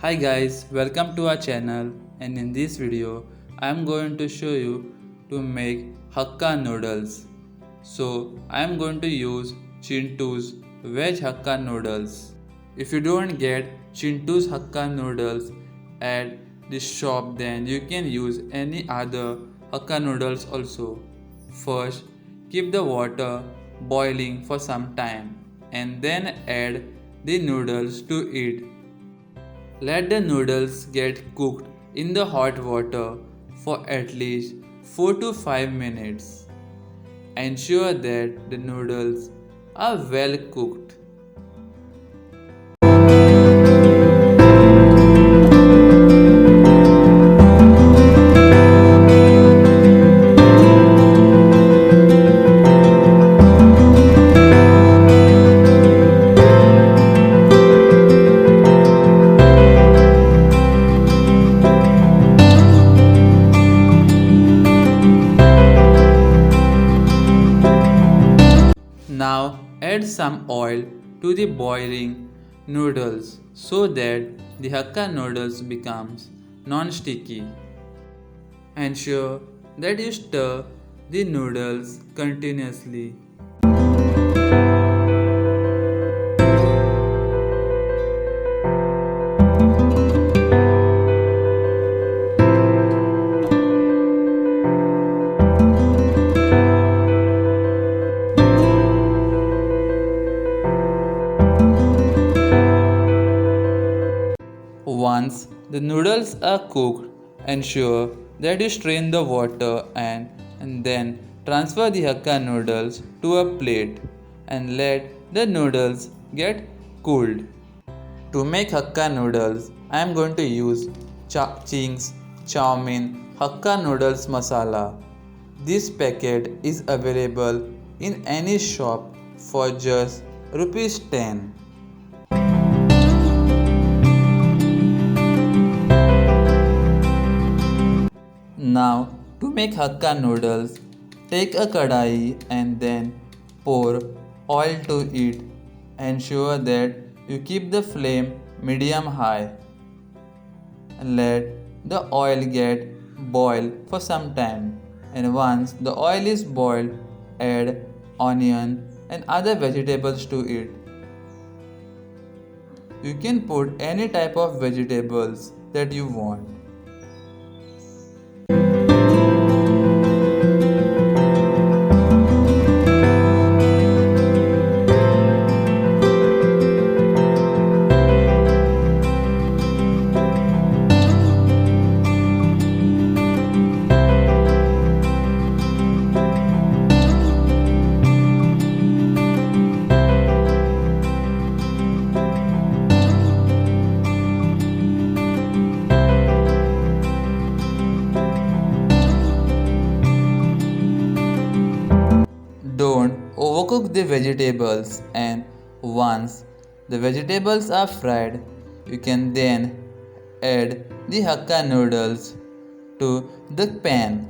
Hi guys, welcome to our channel, and in this video I am going to show you to make Hakka noodles. So I am going to use Chintoos Veg Hakka Noodles. If you don't get Chintoos Hakka Noodles at the shop, then you can use any other Hakka noodles also. First, keep the water boiling for some time and then add the noodles to it. Let the noodles get cooked in the hot water for at least 4 to 5 minutes. Ensure that the noodles are well cooked. Now add some oil to the boiling noodles so that the Hakka noodles becomes non-sticky. Ensure that you stir the noodles continuously. Once the noodles are cooked, ensure that you strain the water and then transfer the Hakka noodles to a plate and let the noodles get cooled. To make Hakka noodles, I am going to use Chings Chowmein Hakka Noodles Masala. This packet is available in any shop for just rupees 10. Now, to make Hakka noodles, take a kadai and then pour oil to it. Ensure that you keep the flame medium high. Let the oil get boil for some time, and once the oil is boiled, add onion and other vegetables to it. You can put any type of vegetables that you want. Don't overcook the vegetables, and once the vegetables are fried, you can then add the Hakka noodles to the pan.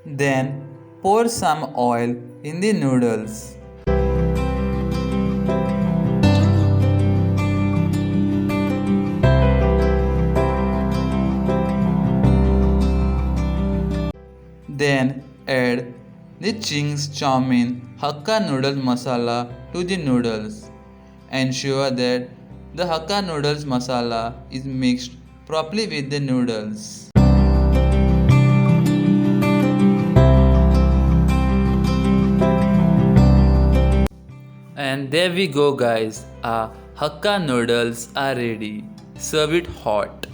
Then pour some oil in the noodles. Then add the Chings Chowmein Hakka Noodle Masala to the noodles. Ensure that the Hakka Noodles Masala is mixed properly with the noodles. And there we go guys, our Hakka noodles are ready. Serve it hot.